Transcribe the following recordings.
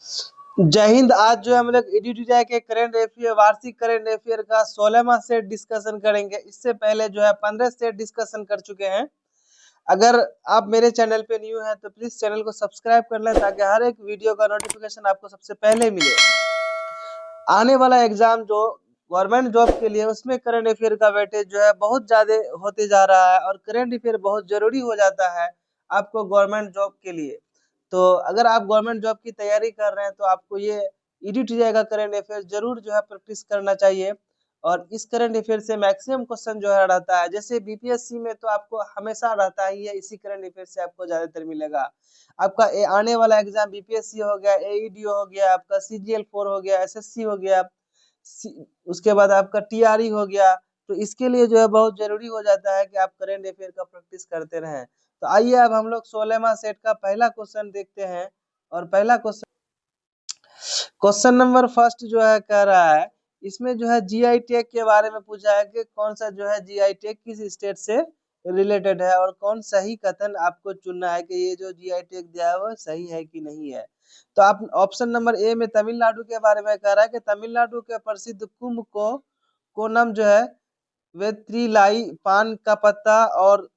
जय हिंद। आज जो हम लोग EDTI के करंट अफेयर वार्षिक करंट अफेयर का 16वां सेट डिस्कशन करेंगे। इससे पहले जो है 15 सेट डिस्कशन कर चुके हैं। अगर आप मेरे चैनल पे न्यू हैं तो प्लीज चैनल को सब्सक्राइब कर लें ताकि हर एक वीडियो का नोटिफिकेशन आपको सबसे पहले मिले। आने वाला एग्जाम जो गवर्नमेंट जॉब के लिए उसमें करंट अफेयर का वेटेज जो है बहुत ज्यादा होते जा रहा है और करंट अफेयर बहुत जरूरी हो जाता है आपको गवर्नमेंट जॉब के लिए। तो अगर आप गवर्नमेंट जॉब की तैयारी कर रहे हैं तो आपको ये EDTI का करंट अफेयर जरूर जो है प्रैक्टिस करना चाहिए। और इस करंट अफेयर से मैक्सिमम क्वेश्चन जो है रहता है, जैसे BPSC में तो आपको हमेशा रहता ही है, इसी करंट अफेयर से आपको ज्यादातर मिलेगा। आपका आने वाला एग्जाम BPSC हो गया, AED हो गया, आपका CGL4 हो गया, SSC हो गया, उसके बाद आपका TRE हो गया। तो इसके लिए जो है बहुत जरूरी हो जाता है कि आप करंट अफेयर का प्रैक्टिस करते रहें। तो आइए अब हम लोग 16वां सेट का पहला क्वेश्चन देखते हैं। और पहला क्वेश्चन नंबर फर्स्ट जो है कह रहा है, इसमें जो है GI टैग के बारे में पूछा है कि कौन सा जो है GI टैग किस स्टेट से रिलेटेड है और कौन सही कथन आपको चुनना है कि ये जो GI टैग दिया है वो सही है कि नहीं है। तो आप ऑप्शन नंबर ए में तमिलनाडु के बारे में कह रहा है कि तमिलनाडु के प्रसिद्ध कुंभ को कोनम जो है वेत्रिलाई पान का पत्ता और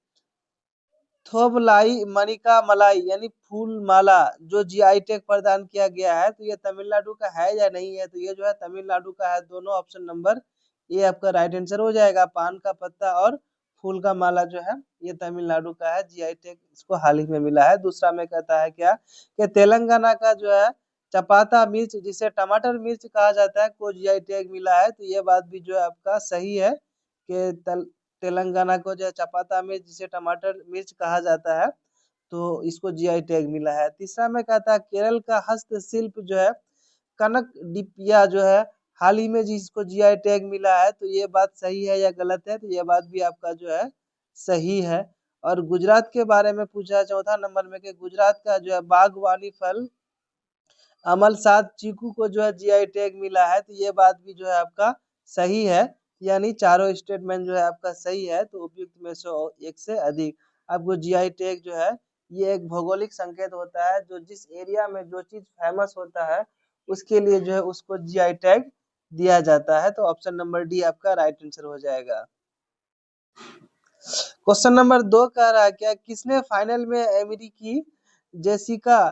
थोबलाई मनिका मलाई यानी फूल माला जो GI टैग प्रदान किया गया है, तो ये तमिलनाडु का है या नहीं है। तो ये जो है तमिलनाडु का है। दोनों ऑप्शन नंबर ये आपका राइट आंसर हो जाएगा। पान का पत्ता और फूल का माला जो है ये तमिलनाडु का है, GI टैग इसको हाल ही में मिला है। दूसरा में कहता है क्या कि तेलंगाना का जो है चपाता मिर्च जिसे टमाटर मिर्च कहा जाता है को GI टैग मिला है। तो ये बात भी जो है आपका सही है कि तेलंगाना को जो है चपाता मिर्च जिसे टमाटर मिर्च कहा जाता है तो इसको GI टैग मिला है। तीसरा में कहता है केरल का हस्तशिल्प जो है कनक डिपिया जो है हाल ही में जिसको GI टैग मिला है। तो ये बात सही है या गलत है। तो ये बात भी आपका जो है सही है। और गुजरात के बारे में पूछा है चौथा नंबर में कि गुजरात का जो है बागवानी फल अमलसाद चीकू को जो है GI टैग मिला है। तो ये बात भी जो है आपका सही है, यानी चारों स्टेटमेंट जो है आपका सही है। तो उपयुक्त में से एक से अधिक आपको GI टैग जो है ये एक भौगोलिक संकेत होता है, जो जिस एरिया में जो चीज फेमस होता है उसके लिए जो है उसको GI टैग दिया जाता है। तो ऑप्शन नंबर डी आपका राइट आंसर हो जाएगा। क्वेश्चन नंबर 2 कह रहा है क्या किसने फाइनल में अमेरिकी जेसिका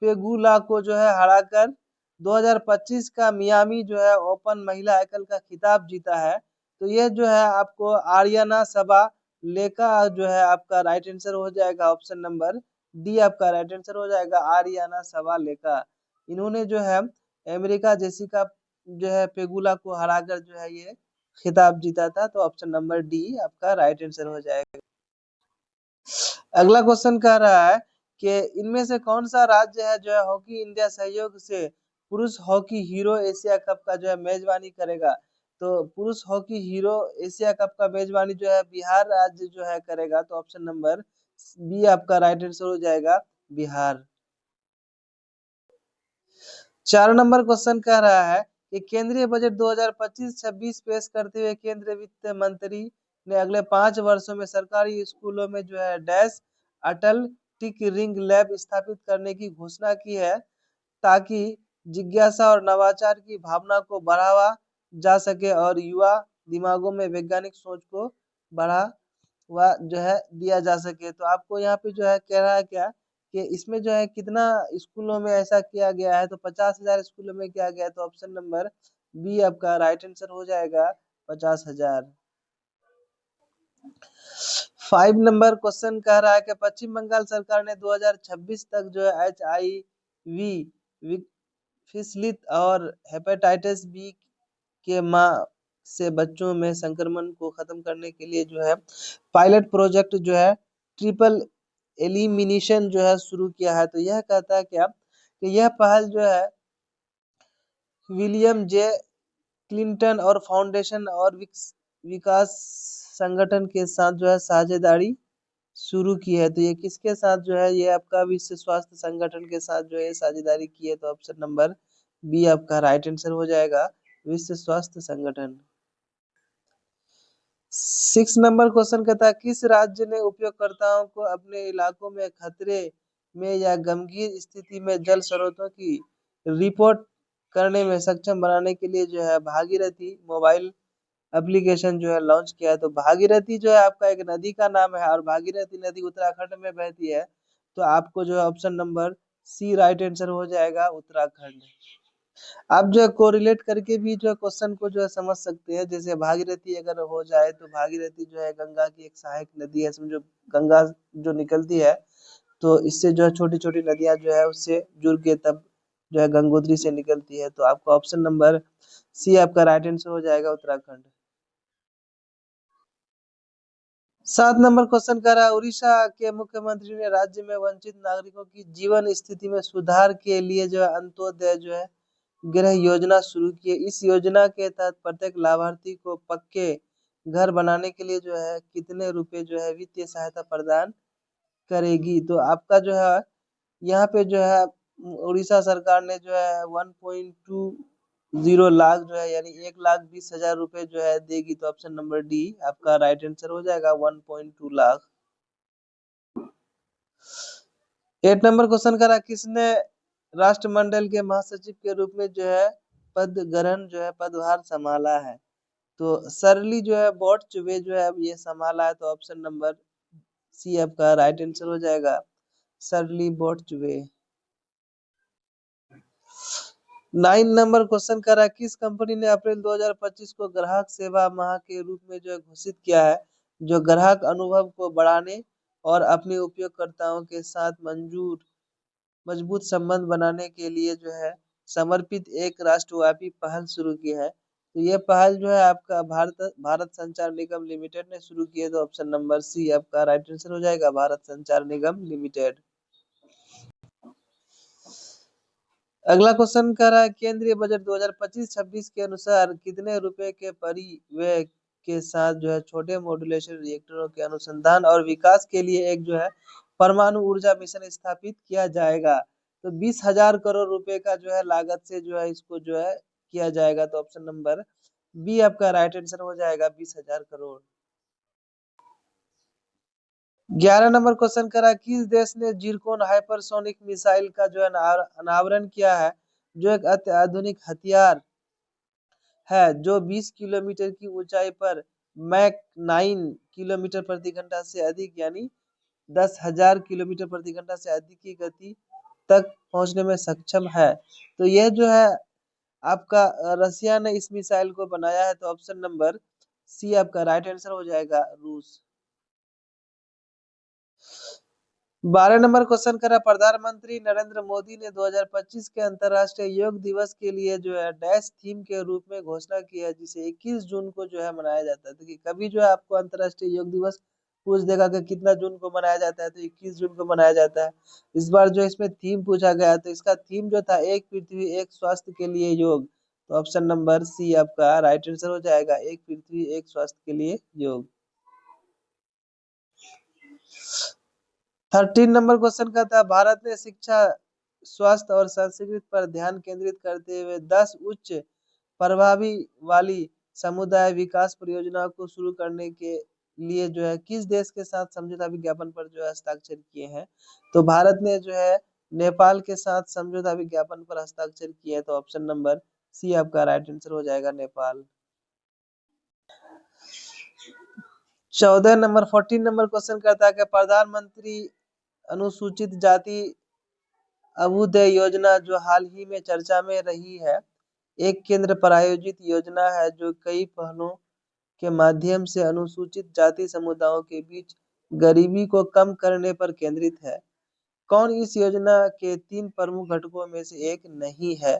पेगुला को जो है हराकर 2025 का मियामी जो है ओपन महिला एकल का खिताब जीता है। तो ये जो है आपको आर्यना सबा लेका जो है आपका राइट आंसर हो जाएगा। ऑप्शन नंबर डी आपका राइट आंसर हो जाएगा, आर्यना सबा लेका। इन्होंने जो है अमेरिका जेसिका जो है पेगुला को हराकर जो है ये खिताब जीता था। तो ऑप्शन नंबर डी आपका राइट आंसर हो जाएगा। अगला क्वेश्चन कह रहा है कि इनमें से कौन सा राज्य है जो है हॉकी इंडिया सहयोग से पुरुष हॉकी हीरो एशिया कप का जो है मेजबानी करेगा। तो पुरुष हॉकी हीरो एशिया कप का मेजबानी जो है बिहार राज्य जो है करेगा। तो ऑप्शन नंबर बी आपका राइट आंसर हो जाएगा, बिहार। 4 नंबर क्वेश्चन कह रहा है कि केंद्रीय बजट 2025-26 पेश करते हुए केंद्रीय वित्त मंत्री ने अगले 5 वर्षों में सरकारी स्कूलों में जो है डैश अटल टिक रिंग लैब स्थापित करने की घोषणा की है, ताकि जिज्ञासा और नवाचार की भावना को बढ़ावा जा सके और युवा दिमागों में वैज्ञानिक सोच को बढ़ावा जो है दिया जा सके। तो आपको यहाँ पे जो है कह रहा है क्या कि इसमें जो है कितना स्कूलों में ऐसा किया गया है। तो 50,000 स्कूलों में किया गया है। तो ऑप्शन नंबर बी आपका राइट आंसर हो जाएगा, 50,000। 5 नंबर क्वेश्चन कह रहा है कि पश्चिम बंगाल सरकार ने 2026 तक जो है HIV विस्फलित और हेपेटाइटिस बी के मां से बच्चों में संक्रमण को खत्म करने के लिए जो है पायलट प्रोजेक्ट जो है ट्रिपल एलिमिनेशन जो है शुरू किया है। तो यह कहता है क्या कि यह पहल जो है विलियम जे क्लिंटन और फाउंडेशन और विकास संगठन के साथ जो है साझेदारी शुरू की है। तो ये किसके साथ जो है ये आपका विश्व स्वास्थ्य संगठन के साथ जो है साझेदारी की है। तो ऑप्शन नंबर बी आपका राइट आंसर हो जाएगा, विश्व स्वास्थ्य संगठन। 6 नंबर क्वेश्चन कहता है किस राज्य ने उपयोगकर्ताओं को अपने इलाकों में खतरे में या गंभीर स्थिति में जल स्रोतों की रिपोर्ट करने में सक्षम बनाने के लिए जो है भागीरथी मोबाइल एप्लीकेशन जो है लॉन्च किया है। तो भागीरथी जो है आपका एक नदी का नाम है और भागीरथी नदी उत्तराखंड में बहती है। तो आपको जो है option number C right answer हो जाएगा, उत्तराखंड। आप जो है कोरिलेट करके भी जो है क्वेश्चन को जो है समझ सकते हैं। जैसे भागीरथी अगर हो जाए तो भागीरथी जो है गंगा की एक सहायक नदी है, इसमें जो गंगा जो निकलती है तो इससे जो है छोटी छोटी नदियां जो है उससे जुड़ के तब जो है गंगोत्री से निकलती है। तो आपका ऑप्शन नंबर सी आपका राइट आंसर हो जाएगा, उत्तराखंड। 7 नंबर क्वेश्चन कर रहा है, उड़ीसा के मुख्यमंत्री ने राज्य में वंचित नागरिकों की जीवन स्थिति में सुधार के लिए जो है अंत्योदय जो है गृह योजना शुरू की है। इस योजना के तहत प्रत्येक लाभार्थी को पक्के घर बनाने के लिए जो है कितने रुपए जो है वित्तीय सहायता प्रदान करेगी। तो आपका जो है यहाँ पे जो है उड़ीसा सरकार ने जो है 1.20 लाख जो है यानी 1,20,000 रुपए जो है देगी। तो ऑप्शन नंबर डी आपका राइट आंसर हो जाएगा, 1.2 लाख। 8 नंबर क्वेश्चन करा, किसने राष्ट्रमंडल के महासचिव के रूप में जो है पद ग्रहण जो है पदभार संभाला है। तो सरली जो है बॉट चुबे जो है अब ये संभाला है। तो ऑप्शन नंबर सी आपका राइट आंसर हो जाएगा, सरली बॉट चुबे। 9 नंबर क्वेश्चन करा, किस कंपनी ने अप्रैल 2025 को ग्राहक सेवा माह के रूप में जो है घोषित किया है, जो ग्राहक अनुभव को बढ़ाने और अपने उपयोगकर्ताओं के साथ मजबूत संबंध बनाने के लिए जो है समर्पित एक राष्ट्रव्यापी पहल शुरू की है। तो ये पहल जो है आपका भारत भारत संचार निगम लिमिटेड ने शुरू की है। तो ऑप्शन नंबर सी आपका राइट आंसर हो जाएगा, भारत संचार निगम लिमिटेड। अगला क्वेश्चन कर रहा है, केंद्रीय बजट 2025-26 के अनुसार कितने रुपए के परिव्यय के साथ जो है छोटे मॉड्यूलेशन रिएक्टरों के अनुसंधान और विकास के लिए एक जो है परमाणु ऊर्जा मिशन स्थापित किया जाएगा। तो 20,000 करोड़ रुपए का जो है लागत से जो है इसको जो है किया जाएगा। तो ऑप्शन नंबर बी आपका राइट आंसर हो जाएगा, 20,000 करोड़। 11 नंबर क्वेश्चन करा, किस देश ने जिरकोन हाइपरसोनिक मिसाइल का जो है अनावरण किया है, जो एक अत्याधुनिक हथियार है जो 20 किलोमीटर की ऊंचाई पर मैक 9 किलोमीटर प्रति घंटा से अधिक यानी 10,000 किलोमीटर प्रति घंटा से अधिक की गति तक पहुंचने में सक्षम है। तो यह जो है आपका रसिया ने इस मिसाइल को बनाया है। तो ऑप्शन नंबर सी आपका राइट आंसर हो जाएगा, रूस। 12 नंबर क्वेश्चन करा, प्रधानमंत्री नरेंद्र मोदी ने 2025 के अंतर्राष्ट्रीय योग दिवस के लिए जो है डैश थीम के रूप में घोषणा की है, जिसे 21 जून को जो है मनाया जाता है। देखिए कभी जो है आपको अंतर्राष्ट्रीय योग दिवस पूछ देगा कि कितना जून को मनाया जाता है, तो 21 जून को मनाया जाता है। इस बार जो इसमें थीम पूछा गया तो इसका थीम जो था, एक पृथ्वी एक स्वास्थ्य के लिए योग। तो ऑप्शन नंबर सी आपका राइट आंसर हो जाएगा, एक पृथ्वी एक स्वास्थ्य के लिए योग। 13 नंबर क्वेश्चन का था, भारत ने शिक्षा स्वास्थ्य और संस्कृति पर ध्यान केंद्रित करते हुए 10 उच्च प्रभावी वाली समुदाय विकास परियोजनाओं को शुरू करने के लिए जो है किस देश के साथ समझौता विज्ञापन पर जो है हस्ताक्षर किए हैं। तो भारत ने जो है नेपाल के साथ समझौता विज्ञापन पर हस्ताक्षर किए हैं। तो ऑप्शन नंबर सी आपका राइट आंसर हो जाएगा, नेपाल। 14 नंबर क्वेश्चन करता है कि प्रधानमंत्री अनुसूचित जाति अभ्युदय योजना जो हाल ही में चर्चा में रही है, एक केंद्र प्रायोजित योजना है जो कई पहलों के माध्यम से अनुसूचित जाति समुदायों के बीच गरीबी को कम करने पर केंद्रित है। कौन इस योजना के 3 प्रमुख घटकों में से एक नहीं है।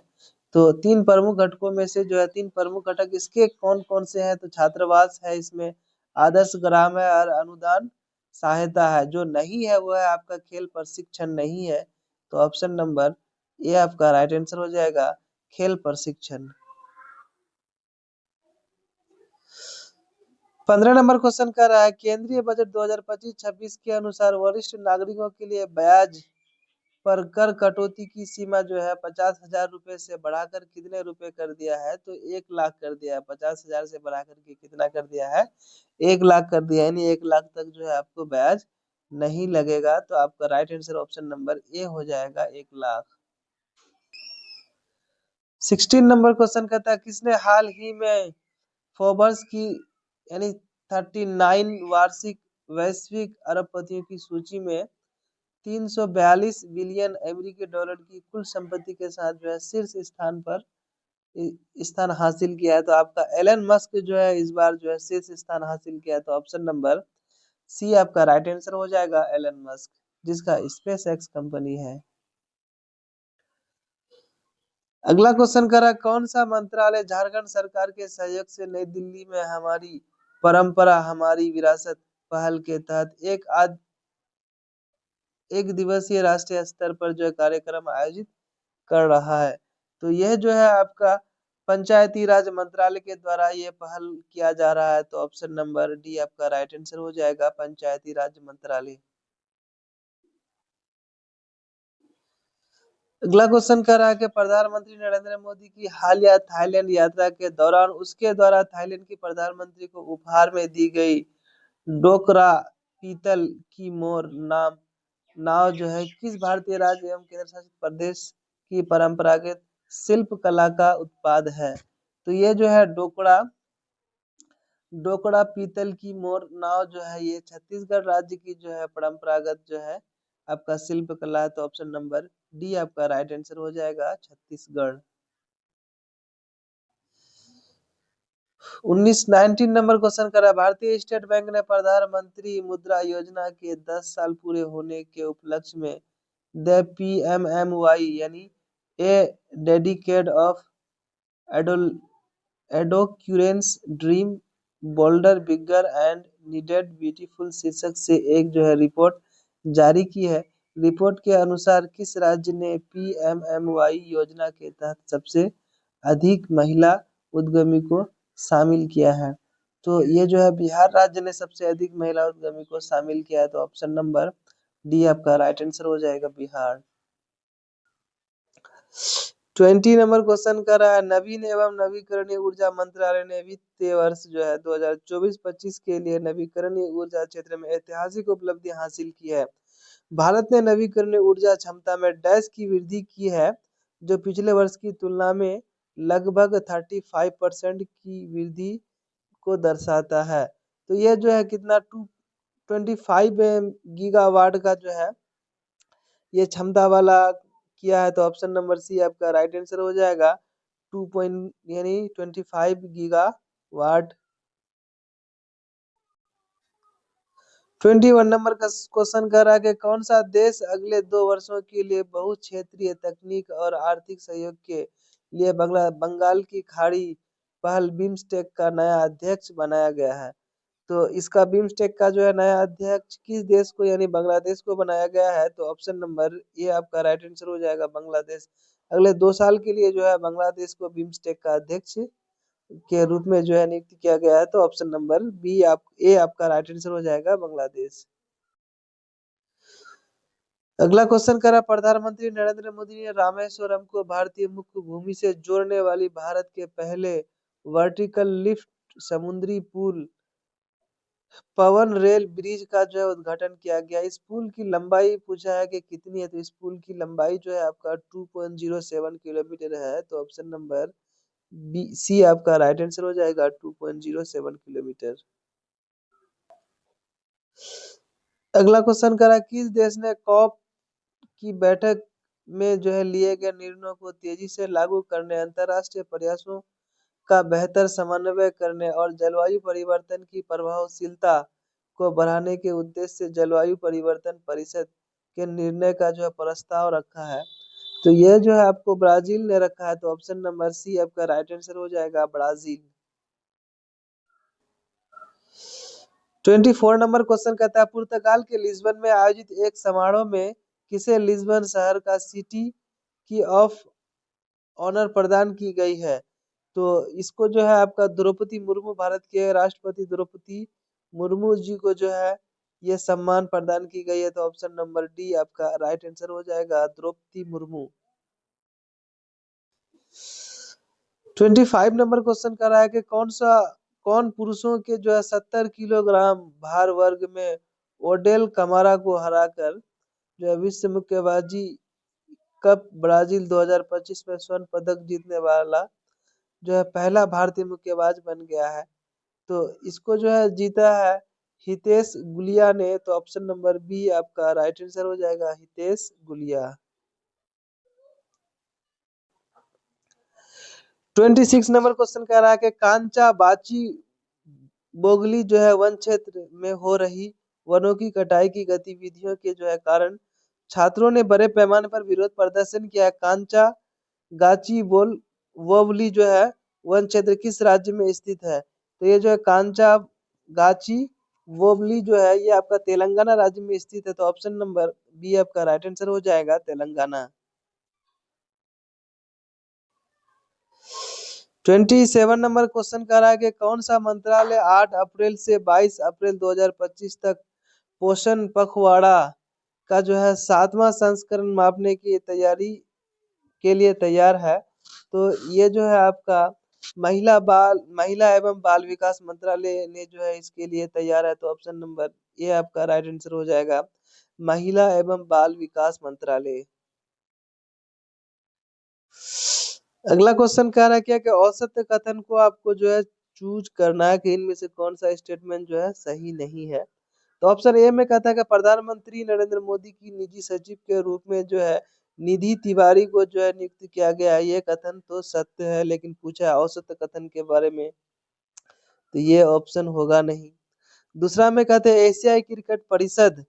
तो 3 प्रमुख घटकों में से जो है 3 प्रमुख घटक इसके कौन कौन से हैं। तो छात्रावास है, इसमें आदर्श ग्राम है और अनुदान सहायता है। जो नहीं है वो है आपका खेल प्रशिक्षण नहीं है। तो ऑप्शन नंबर ए आपका राइट आंसर हो जाएगा, खेल प्रशिक्षण। 15 नंबर क्वेश्चन कर रहा है, केंद्रीय बजट 2025-26 के अनुसार वरिष्ठ नागरिकों के लिए ब्याज पर कर कटौती की सीमा जो है 50,000 रुपए से बढ़ाकर कितने रुपए कर दिया है। तो 1 लाख कर दिया है। 50,000 से बढ़ाकर के कितना कर दिया है, 1 लाख कर दिया है। यानी 1 लाख तक जो है आपको ब्याज नहीं लगेगा। तो आपका right answer option number A हो जाएगा, 1 लाख। 16 नंबर क्वेश्चन कहता है किसने हाल ही में फोर्ब्स की यानी 39 वार्षिक वैश्विक अरबपतियों की सूची में 342 बिलियन अमेरिकी डॉलर की कुल संपत्ति के साथ जो है शीर्ष स्थान पर स्थान हासिल किया है। तो आपका एलन मस्क जो है इस बार जो है शीर्ष स्थान हासिल किया है। तो ऑप्शन नंबर सी आपका राइट आंसर हो जाएगा, एलन मस्क, जिसका स्पेस एक्स कंपनी है। अगला क्वेश्चन करा कौन सा मंत्रालय झारखंड सरकार के सहयोग से नई दिल्ली में हमारी परंपरा हमारी विरासत पहल के तहत एक दिवसीय राष्ट्रीय स्तर पर जो है कार्यक्रम आयोजित कर रहा है। तो यह जो है आपका पंचायती राज मंत्रालय के द्वारा ये पहल किया जा रहा है। तो ऑप्शन नंबर डी आपका राइट आंसर हो जाएगा, पंचायती राज मंत्रालय। अगला क्वेश्चन कर रहा है कि प्रधानमंत्री नरेंद्र मोदी की हालिया थाईलैंड यात्रा के दौरान उसके द्वारा थाईलैंड की प्रधानमंत्री को उपहार में दी गई डोकरा पीतल की मोर नाव जो है किस भारतीय राज्य एवं केंद्र शासित प्रदेश की परंपरागत शिल्प कला का उत्पाद है। तो ये जो है डोकड़ा पीतल की मोर नाव जो है ये छत्तीसगढ़ राज्य की जो है परंपरागत जो है आपका शिल्प कला है। तो ऑप्शन नंबर डी आपका राइट आंसर हो जाएगा, छत्तीसगढ़। 19 नंबर क्वेश्चन करा भारतीय स्टेट बैंक ने प्रधानमंत्री मुद्रा योजना के 10 साल पूरे होने के उपलक्ष्य में द PMMY यानी ए डेडिकेट ऑफ एडोक्यूरेंस dream bolder bigger and needed beautiful शीर्षक से एक जो है रिपोर्ट जारी की है। रिपोर्ट के अनुसार किस राज्य ने PMMY योजना के तहत सबसे अधिक महिला उद्यमी को शामिल किया है। तो ये जो है बिहार राज्य ने सबसे अधिक महिला उद्यमी को शामिल किया है। तो ऑप्शन नंबर डी आपका राइट आंसर हो जाएगा, बिहार। 20 नंबर क्वेश्चन कर रहा है नवीन एवं नवीकरणीय ऊर्जा मंत्रालय ने वित्तीय वर्ष जो है 2024-25 के लिए नवीकरणीय ऊर्जा क्षेत्र में ऐतिहासिक उपलब्धि हासिल की है। भारत ने नवीकरणीय ऊर्जा क्षमता में डैश की वृद्धि की है जो पिछले वर्ष की तुलना में लगभग 35% की वृद्धि को दर्शाता है। तो यह जो है कितना 225 गीगावाट का जो है ये क्षमता वाला किया है। तो ऑप्शन नंबर सी आपका राइट आंसर हो जाएगा, 2 पॉइंट यानी 25 गीगावाट। 21 नंबर का क्वेश्चन कर रहा है कि कौन सा देश अगले 2 वर्षों के लिए बहुक्षेत्रीय तकनीक और आर्थिक सहयोग के लिए बंगाल की खाड़ी पहल बिम्स्टेक का नया अध्यक्ष बनाया गया है। तो इसका बिम्स्टेक का जो है नया अध्यक्ष किस देश को यानी बांग्लादेश को बनाया गया है। तो ऑप्शन नंबर ए आपका राइट आंसर हो जाएगा, बांग्लादेश। अगले 2 साल के लिए जो है बांग्लादेश को बिम्स्टेक का अध्यक्ष के रूप में जो है नियुक्त किया गया है। तो ऑप्शन नंबर ए आपका राइट आंसर हो जाएगा, बांग्लादेश। अगला क्वेश्चन करा प्रधानमंत्री नरेंद्र मोदी ने रामेश्वरम को भारतीय मुख्य भूमि से जोड़ने वाली भारत के पहले वर्टिकल लिफ्ट समुद्री पुल पवन रेल ब्रिज का जो है उद्घाटन किया गया। इस पुल की लंबाई पूछा है कि कितनी है। तो इस पुल की लंबाई जो है आपका 2.07 किलोमीटर है। तो ऑप्शन नंबर बी सी आपका राइट आंसर हो जाएगा, 2.07 किलोमीटर। अगला क्वेश्चन करा किस देश ने कॉप की बैठक में जो है लिए गए निर्णयों को तेजी से लागू करने, अंतरराष्ट्रीय प्रयासों का बेहतर समन्वय करने और जलवायु परिवर्तन की प्रभावशीलता को बढ़ाने के उद्देश्य से जलवायु परिवर्तन परिषद के निर्णय का जो है प्रस्ताव रखा है। तो यह जो है आपको ब्राजील ने रखा है। तो ऑप्शन नंबर सी आपका राइट आंसर हो जाएगा, ब्राजील। 24 नंबर क्वेश्चन कहता है पुर्तगाल के लिस्बन में आयोजित एक समारोह में किसे लिस्बन शहर का सिटी की ऑफ ऑनर प्रदान की गई है। तो इसको जो है आपका द्रौपदी मुर्मू, भारत के राष्ट्रपति द्रौपदी मुर्मू जी को जो है ये सम्मान प्रदान की गई है। तो ऑप्शन नंबर डी आपका राइट आंसर हो जाएगा, द्रौपदी मुर्मू। 25 नंबर क्वेश्चन कर रहा है कि कौन पुरुषों के जो है 70 किलोग्राम भार वर्ग में ओडेल कमारा को हराकर जो है विश्व मुक्केबाजी कप ब्राजील 2025 में स्वर्ण पदक जीतने वाला जो है पहला भारतीय मुक्केबाज बन गया है। तो इसको जो है जीता है हितेश गुलिया ने। तो ऑप्शन नंबर बी आपका राइट आंसर हो जाएगा, हितेश गुलिया। 26 नंबर क्वेश्चन कह रहा है कि कांचा बाची बोगली जो है वन क्षेत्र में हो रही वनों की कटाई की गतिविधियों के जो है कारण छात्रों ने बड़े पैमाने पर विरोध प्रदर्शन किया है। कांचा गाची बोल वोवली जो है वन क्षेत्र किस राज्य में स्थित है? तो ये जो है कांचा गाची वोवली जो है ये आपका तेलंगाना राज्य में स्थित है। तो ऑप्शन नंबर बी आपका राइट आंसर हो जाएगा, तेलंगाना। 27 नंबर क्वेश्चन कर रहा है कि कौन सा मंत्रालय 8 अप्रैल से 22 अप्रैल 2025 तक पोषण पखवाड़ा का जो है 7वां संस्करण मापने की तैयारी के लिए तैयार है? तो ये जो है आपका महिला एवं बाल विकास मंत्रालय ने जो है इसके लिए तैयार है। तो ऑप्शन नंबर ए आपका राइट आंसर हो जाएगा, महिला एवं बाल विकास मंत्रालय। अगला क्वेश्चन कह रहा है क्या कि औसत कथन को आपको जो है चूज करना है कि इनमें से कौन सा स्टेटमेंट जो है सही नहीं है। तो ऑप्शन ए में कहता है कि प्रधानमंत्री नरेंद्र मोदी की निजी सचिव के रूप में जो है निधि तिवारी को जो है नियुक्त किया गया है। ये कथन तो सत्य है, लेकिन पूछा है औसत कथन के बारे में, तो ये ऑप्शन होगा नहीं। दूसरा में कहते हैं एशियाई क्रिकेट परिषद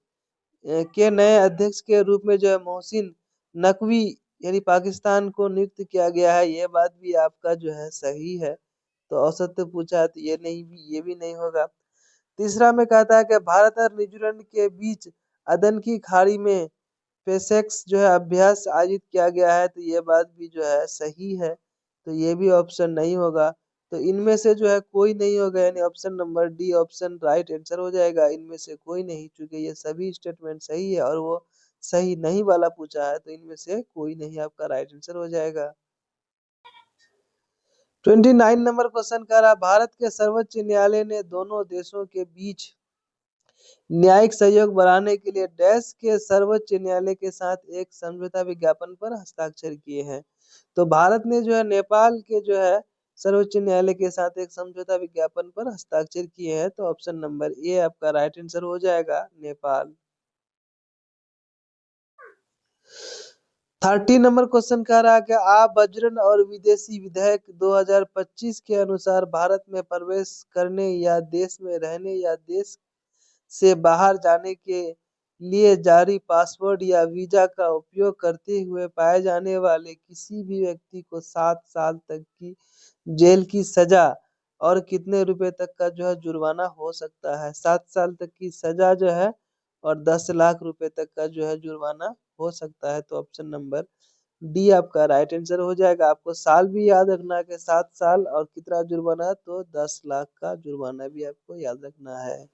के नए अध्यक्ष के रूप में जो है मोहसिन नकवी यानी पाकिस्तान को नियुक्त किया गया है। ये बात भी आपका जो है सही है। तो औसत पूछा है तो ये भी नहीं होगा। तीसरा में कहता है कि भारत और न्यूजीलैंड के बीच अदन की खाड़ी में पेसेक्स जो है अभ्यास आयोजित किया गया है। तो ये बात भी जो है सही है। तो ये भी ऑप्शन नहीं होगा। तो इनमें से जो है कोई नहीं होगा, यानी option number D option right answer हो जाएगा। इनमें से कोई नहीं, चूंकि ये सभी स्टेटमेंट सही है और वो सही नहीं वाला पूछा है, तो इनमें से कोई नहीं आपका राइट आंसर हो जाएगा। 29 नंबर क्वेश्चन कह रहा भारत के सर्वोच्च न्यायालय ने दोनों देशों के बीच न्यायिक सहयोग बढ़ाने के लिए डैश के सर्वोच्च न्यायालय के साथ एक समझौता विज्ञापन पर हस्ताक्षर किए हैं। तो भारत ने जो है नेपाल के जो है सर्वोच्च न्यायालय के साथ एक समझौता विज्ञापन पर हस्ताक्षर किए हैं। तो ऑप्शन नंबर ए आपका राइट आंसर हो जाएगा, नेपाल। 30 नंबर क्वेश्चन कह रहा है कि आबजरन और विदेशी विधेयक 2025 के अनुसार भारत में प्रवेश करने या देश में रहने या देश से बाहर जाने के लिए जारी पासपोर्ट या वीजा का उपयोग करते हुए पाए जाने वाले किसी भी व्यक्ति को 7 साल तक की जेल की सजा और कितने रुपए तक का जो है जुर्माना हो सकता है? 7 साल तक की सजा जो है और 10 लाख रुपए तक का जो है जुर्माना हो सकता है। तो ऑप्शन नंबर डी आपका राइट आंसर हो जाएगा। आपको साल भी याद रखना है कि 7 साल और कितना जुर्माना, तो 10 लाख का जुर्माना भी आपको याद रखना है।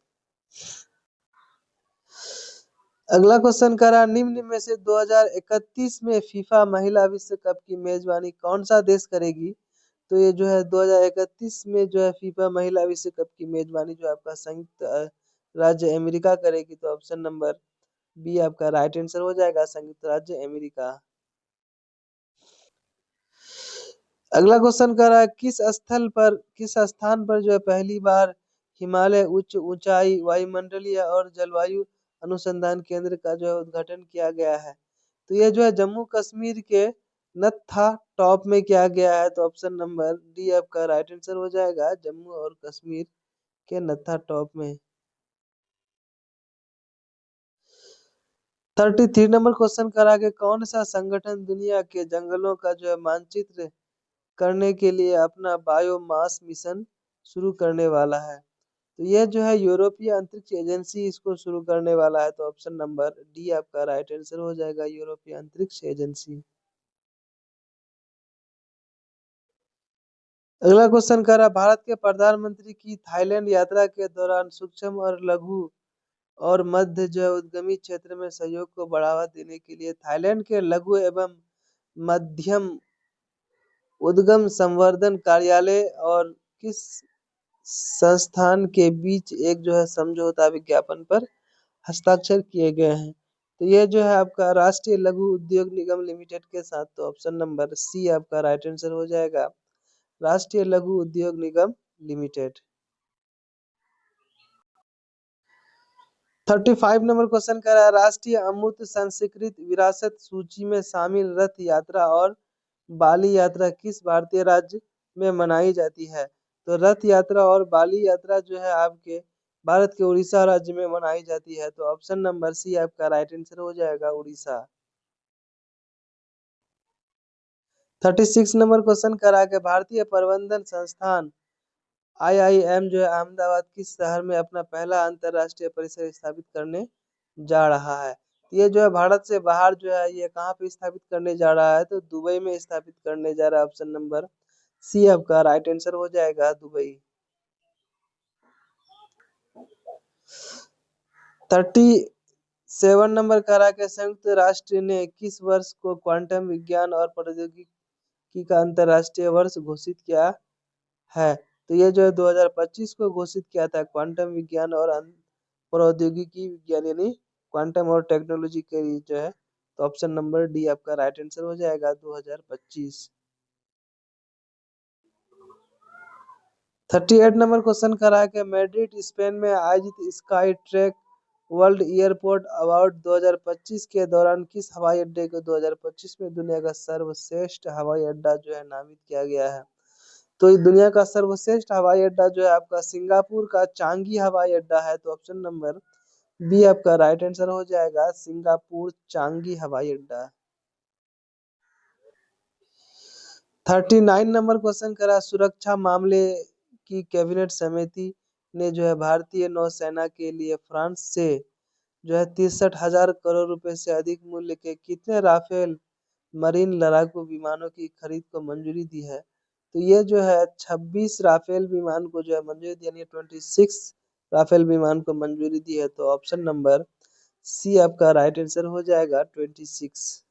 अगला क्वेश्चन करा निम्न में से 2031 में फीफा महिला विश्व कप की मेजबानी कौन सा देश करेगी? तो ये जो है 2031 में जो है फीफा महिला विश्व कप की मेजबानी जो आपका संयुक्त राज्य अमेरिका करेगी। तो ऑप्शन नंबर बी आपका राइट आंसर हो जाएगा, संयुक्त राज्य अमेरिका। अगला क्वेश्चन कर रहा है किस स्थान पर जो है पहली बार हिमालय उच्च ऊंचाई वायुमंडलीय और जलवायु अनुसंधान केंद्र का जो है उद्घाटन किया गया है? तो ये जो है जम्मू कश्मीर के नत्था टॉप में किया गया है। तो ऑप्शन नंबर डी आपका राइट आंसर हो जाएगा, जम्मू और कश्मीर के नत्था टॉप में। 33 नंबर क्वेश्चन करा के कौन सा संगठन दुनिया के जंगलों का जो है मानचित्र करने के लिए अपना बायोमास मिशन शुरू करने वाला है? तो यह जो है यूरोपीय अंतरिक्ष एजेंसी इसको शुरू करने वाला है। तो ऑप्शन नंबर डी आपका राइट आंसर हो जाएगा, यूरोपीय अंतरिक्ष एजेंसी। अगला क्वेश्चन कर रहा भारत के प्रधानमंत्री की थाईलैंड यात्रा के दौरान सूक्ष्म और लघु और मध्य जो है उद्यमी क्षेत्र में सहयोग को बढ़ावा देने के लिए थाईलैंड के लघु एवं मध्यम उद्यम संवर्धन कार्यालय और किस संस्थान के बीच एक जो है समझौता विज्ञापन पर हस्ताक्षर किए गए हैं? तो ये जो है आपका राष्ट्रीय लघु उद्योग निगम लिमिटेड के साथ, तो ऑप्शन नंबर सी आपका राइट आंसर हो जाएगा, राष्ट्रीय लघु उद्योग निगम लिमिटेड। 35 नंबर क्वेश्चन कर रहा है, राष्ट्रीय अमूर्त संस्कृत विरासत सूची में शामिल रथ यात्रा और बाली यात्रा किस भारतीय राज्य में मनाई जाती है? तो रथ यात्रा और बाली यात्रा जो है आपके भारत के उड़ीसा राज्य में मनाई जाती है, तो ऑप्शन नंबर सी आपका राइट आंसर हो जाएगा, उड़ीसा। 36 नंबर क्वेश्चन करा के, भारतीय प्रबंधन संस्थान IIM जो है अहमदाबाद किस शहर में अपना पहला अंतरराष्ट्रीय परिसर स्थापित करने जा रहा है? ये जो है भारत से बाहर जो है ये कहाँ पे स्थापित करने जा रहा है? तो दुबई में स्थापित करने जा रहा है, ऑप्शन नंबर सी आपका राइट आंसर हो जाएगा, दुबई। 37 नंबर करा के, संयुक्त राष्ट्र ने किस वर्ष को क्वांटम विज्ञान और प्रौद्योगिकी का अंतरराष्ट्रीय वर्ष घोषित किया है? तो ये जो है 2025 को घोषित किया था, क्वांटम विज्ञान और प्रौद्योगिकी विज्ञान यानी क्वांटम और टेक्नोलॉजी के लिए जो है, तो ऑप्शन नंबर डी आपका राइट आंसर हो जाएगा, 2025। 38 नंबर क्वेश्चन करा के, मैड्रिड स्पेन में आयोजित sky track world airport award 2025 के दौरान किस हवाई अड्डे को 2025 में दुनिया का सर्वश्रेष्ठ हवाई अड्डा जो है नामित किया गया है? तो इस दुनिया का सर्वश्रेष्ठ हवाई अड्डा जो है आपका सिंगापुर का चांगी हवाई अड्डा है, तो ऑप्शन नंबर बी आपका राइट आंसर हो जाएगा, सिंगापुर चांगी हवाई अड्डा। 39 नंबर क्वेश्चन करा, सुरक्षा मामले की कैबिनेट समिति ने जो है भारतीय नौसेना के लिए फ्रांस से जो है 63,000 करोड़ रुपए से अधिक मूल्य के कितने राफेल मरीन लड़ाकू विमानों की खरीद को मंजूरी दी है? तो ये जो है 26 राफेल विमान को जो है मंजूरी दी, यानी 26 राफेल विमान को मंजूरी दी है, तो ऑप्शन नंबर सी आपका राइट आंसर हो जाएगा, 26।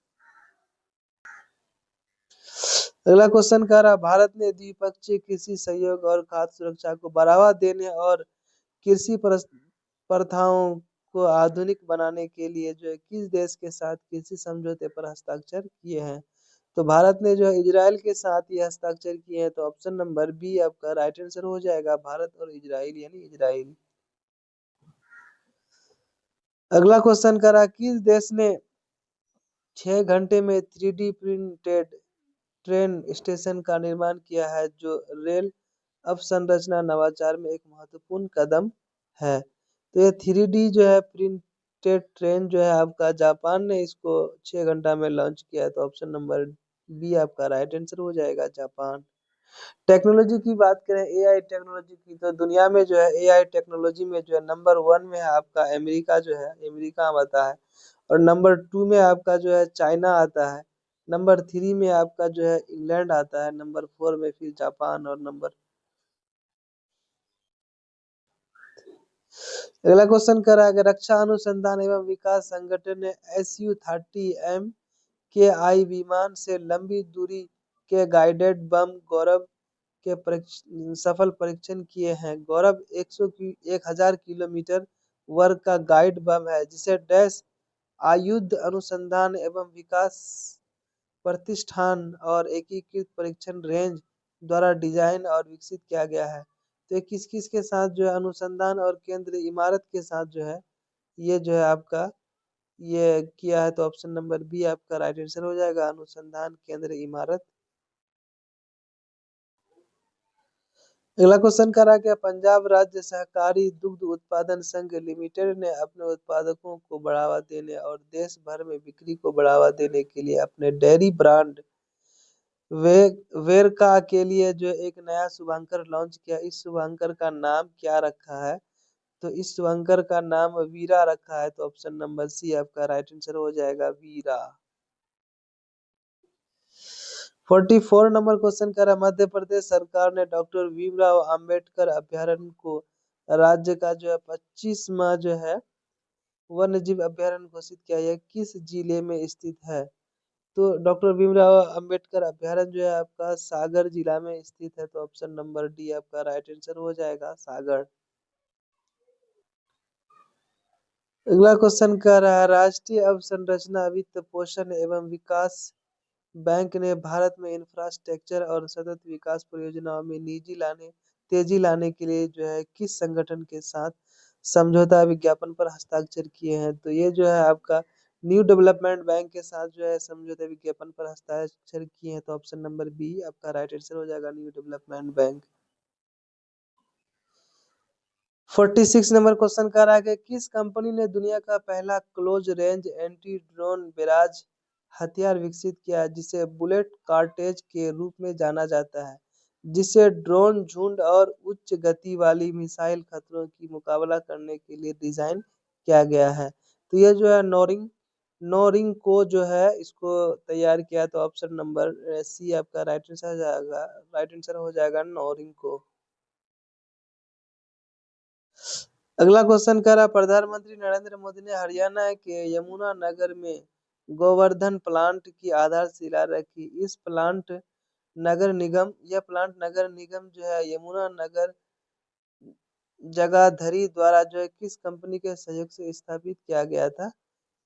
अगला क्वेश्चन कह रहा, भारत ने द्विपक्षीय कृषि सहयोग और खाद्य सुरक्षा को बढ़ावा देने और कृषि प्रथाओं को आधुनिक बनाने के लिए जो है किस देश के साथ कृषि समझौते पर हस्ताक्षर किए हैं? तो भारत ने जो है इजराइल के साथ ये हस्ताक्षर किए हैं, तो ऑप्शन नंबर बी आपका राइट आंसर हो जाएगा, भारत और इजराइल यानी इजराइल। अगला क्वेश्चन करा, किस देश ने 6 घंटे में 3D प्रिंटेड ट्रेन स्टेशन का निर्माण किया है, जो रेल अवसंरचना नवाचार में एक महत्वपूर्ण कदम है? तो ये 3D जो है प्रिंटेड ट्रेन जो है आपका जापान ने इसको 6 घंटा में लॉन्च किया है, तो ऑप्शन नंबर बी आपका राइट आंसर हो जाएगा, जापान। टेक्नोलॉजी की बात करें, AI टेक्नोलॉजी की, तो दुनिया में जो है AI टेक्नोलॉजी में जो है नंबर 1 में है आपका अमेरिका जो है, अमेरिका आता है, और नंबर 2 में आपका जो है चाइना आता है, नंबर 3 में आपका जो है इंग्लैंड आता है, नंबर 4 में फिर जापान, और नंबर। अगला क्वेश्चन कर रहा है, रक्षा अनुसंधान एवं विकास संगठन ने Su-30 MKI विमान से लंबी दूरी के गाइडेड बम गौरव के सफल परीक्षण किए हैं। गौरव 1000 किलोमीटर वर्ग का गाइड बम है, जिसे डैश आयुध अनुसंधान एवं विकास प्रतिष्ठान और एकीकृत परीक्षण रेंज द्वारा डिजाइन और विकसित किया गया है। तो ये किस किस के साथ जो है, अनुसंधान और केंद्र इमारत के साथ जो है ये जो है आपका ये किया है, तो ऑप्शन नंबर बी आपका राइट आंसर हो जाएगा, अनुसंधान केंद्र इमारत। अगला क्वेश्चन करा गया, पंजाब राज्य सहकारी दुग्ध उत्पादन संघ लिमिटेड ने अपने उत्पादकों को बढ़ावा देने और देश भर में बिक्री को बढ़ावा देने के लिए अपने डेयरी ब्रांड वे वेरका के लिए जो एक नया शुभंकर लॉन्च किया। इस शुभंकर का नाम क्या रखा है? तो इस शुभंकर का नाम वीरा रखा है, तो ऑप्शन नंबर सी आपका राइट आंसर हो जाएगा, वीरा। 44 नंबर क्वेश्चन कर रहा है, मध्य प्रदेश सरकार ने डॉक्टर भीमराव अंबेडकर अभ्यारण्य को राज्य का जो है 25वां जो है वन्य जीव अभ्यारण्य घोषित किया। यह किस जिले में स्थित है? तो डॉक्टर भीमराव अंबेडकर अभ्यारण्य जो है आपका सागर जिला में स्थित है, तो ऑप्शन नंबर डी आपका राइट आंसर हो जाएगा, सागर। अगला क्वेश्चन कह रहा है, राष्ट्रीय अवसंरचना वित्त पोषण एवं विकास बैंक ने भारत में इंफ्रास्ट्रक्चर और सतत विकास परियोजनाओं में तेजी लाने के लिए जो है किस संगठन के साथ समझौता विज्ञापन पर हस्ताक्षर किए हैं? तो ये जो है आपका न्यू डेवलपमेंट बैंक के साथ जो है समझौता विज्ञापन पर हस्ताक्षर किए हैं। तो ऑप्शन नंबर बी आपका राइट आंसर हो जाएगा, new development bank. 46 number question कह रहा है कि किस कंपनी ने दुनिया का पहला close range anti drone barrage हथियार विकसित किया है, जिसे बुलेट कार्टेज के रूप में जाना जाता है, जिसे ड्रोन झुंड और उच्च गति वाली मिसाइल खतरों की मुकाबला करने के लिए डिजाइन किया गया है? तो ये जो है नोरिंग को जो है इसको तैयार किया। तो ऑप्शन नंबर सी आपका राइट आंसर हो जाएगा नोरिंग को। अगला क्वेश्चन कह रहा है, प्रधानमंत्री नरेंद्र मोदी ने हरियाणा के यमुनानगर में गोवर्धन प्लांट की आधारशिला रखी। यह प्लांट नगर निगम जो है यमुनानगर जगाधरी द्वारा जो है किस कंपनी के सहयोग से स्थापित किया गया था?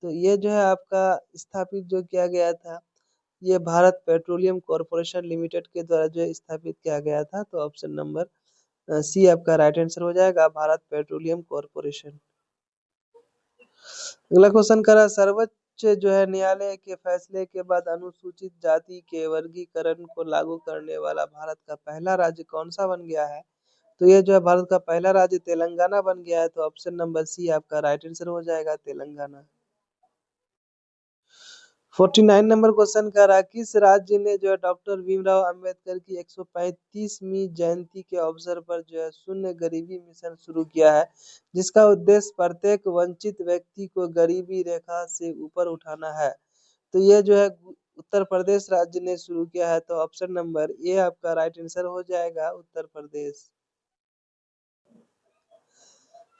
तो ये जो है आपका स्थापित जो किया गया था, ये भारत पेट्रोलियम कॉर्पोरेशन लिमिटेड के द्वारा जो है स्थापित किया गया था। तो ऑप्शन नंबर सी आपका राइट आंसर हो जाएगा, भारत पेट्रोलियम कॉर्पोरेशन। अगला क्वेश्चन करा, सर्वोच्च जो है न्यायालय के फैसले के बाद अनुसूचित जाति के वर्गीकरण को लागू करने वाला भारत का पहला राज्य कौन सा बन गया है? तो ये जो है भारत का पहला राज्य तेलंगाना बन गया है। तो ऑप्शन नंबर सी आपका राइट आंसर हो जाएगा, तेलंगाना। 49 नंबर क्वेश्चन कह रहा है, किस राज्य ने जो है डॉक्टर भीमराव अंबेडकर की 135वीं जयंती के अवसर पर जो है शून्य गरीबी मिशन शुरू किया है, जिसका उद्देश्य प्रत्येक वंचित व्यक्ति को गरीबी रेखा से ऊपर उठाना है? तो ये जो है उत्तर प्रदेश राज्य ने शुरू किया है। तो ऑप्शन नंबर ए आपका राइट आंसर हो जाएगा, उत्तर प्रदेश।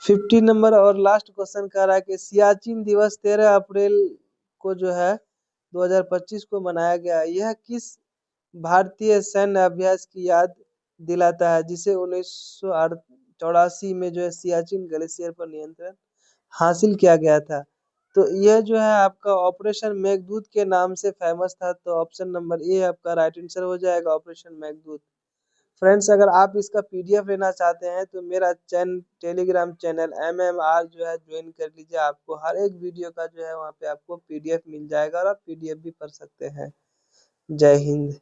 50 नंबर और लास्ट क्वेश्चन कह रहा है कि सियाचिन दिवस 13 अप्रैल को जो है 2025 को मनाया गया। यह किस भारतीय सैन्य अभ्यास की याद दिलाता है, जिसे 1984 में जो है सियाचिन ग्लेशियर पर नियंत्रण हासिल किया गया था? तो यह जो है आपका ऑपरेशन मेघदूत के नाम से फेमस था। तो ऑप्शन नंबर ए आपका राइट आंसर हो जाएगा, ऑपरेशन मेघदूत। फ्रेंड्स, अगर आप इसका पीडीएफ लेना चाहते हैं तो मेरा टेलीग्राम चैनल MMR जो है ज्वाइन कर लीजिए। आपको हर एक वीडियो का जो है वहाँ पे आपको पीडीएफ मिल जाएगा और आप पीडीएफ भी पढ़ सकते हैं। जय हिंद।